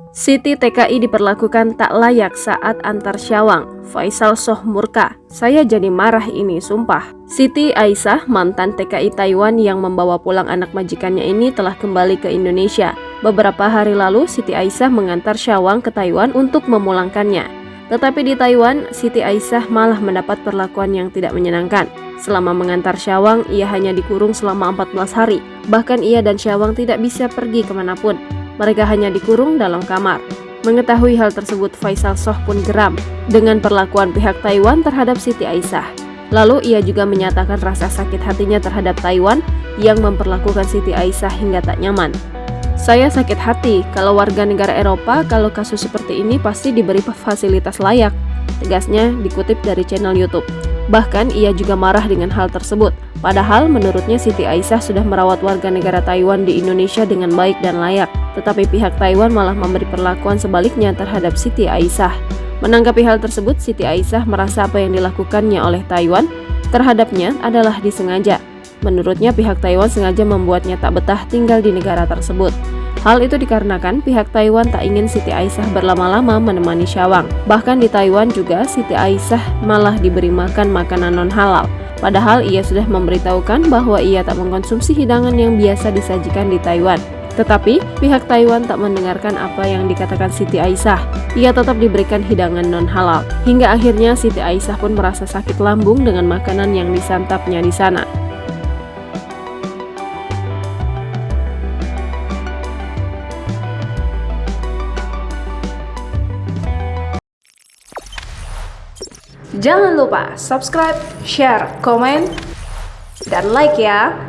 Siti TKI diperlakukan tak layak saat antar syawang. Faisal Soh murka. Saya jadi marah ini, sumpah. Siti Aisyah, mantan TKI Taiwan yang membawa pulang anak majikannya ini telah kembali ke Indonesia. Beberapa hari lalu, Siti Aisyah mengantar syawang ke Taiwan untuk memulangkannya. Tetapi di Taiwan, Siti Aisyah malah mendapat perlakuan yang tidak menyenangkan. Selama mengantar syawang, ia hanya dikurung selama 14 hari. Bahkan ia dan syawang tidak bisa pergi kemanapun. Mereka hanya dikurung dalam kamar. Mengetahui hal tersebut, Faisal Soh pun geram dengan perlakuan pihak Taiwan terhadap Siti Aisyah. Lalu ia juga menyatakan rasa sakit hatinya terhadap Taiwan yang memperlakukan Siti Aisyah hingga tak nyaman. Saya sakit hati kalau warga negara Eropa kalau kasus seperti ini pasti diberi fasilitas layak, tegasnya dikutip dari channel YouTube. Bahkan ia juga marah dengan hal tersebut. Padahal menurutnya Siti Aisyah sudah merawat warga negara Taiwan di Indonesia dengan baik dan layak. Tetapi pihak Taiwan malah memberi perlakuan sebaliknya terhadap Siti Aisyah. Menanggapi hal tersebut, Siti Aisyah merasa apa yang dilakukannya oleh Taiwan terhadapnya adalah disengaja. Menurutnya pihak Taiwan sengaja membuatnya tak betah tinggal di negara tersebut. Hal itu dikarenakan pihak Taiwan tak ingin Siti Aisyah berlama-lama menemani syawang. Bahkan di Taiwan juga Siti Aisyah malah diberi makan makanan non-halal. Padahal ia sudah memberitahukan bahwa ia tak mengkonsumsi hidangan yang biasa disajikan di Taiwan. Tetapi pihak Taiwan tak mendengarkan apa yang dikatakan Siti Aisyah. Ia tetap diberikan hidangan non-halal. Hingga akhirnya Siti Aisyah pun merasa sakit lambung dengan makanan yang disantapnya di sana. Jangan lupa subscribe, share, komen, dan like ya!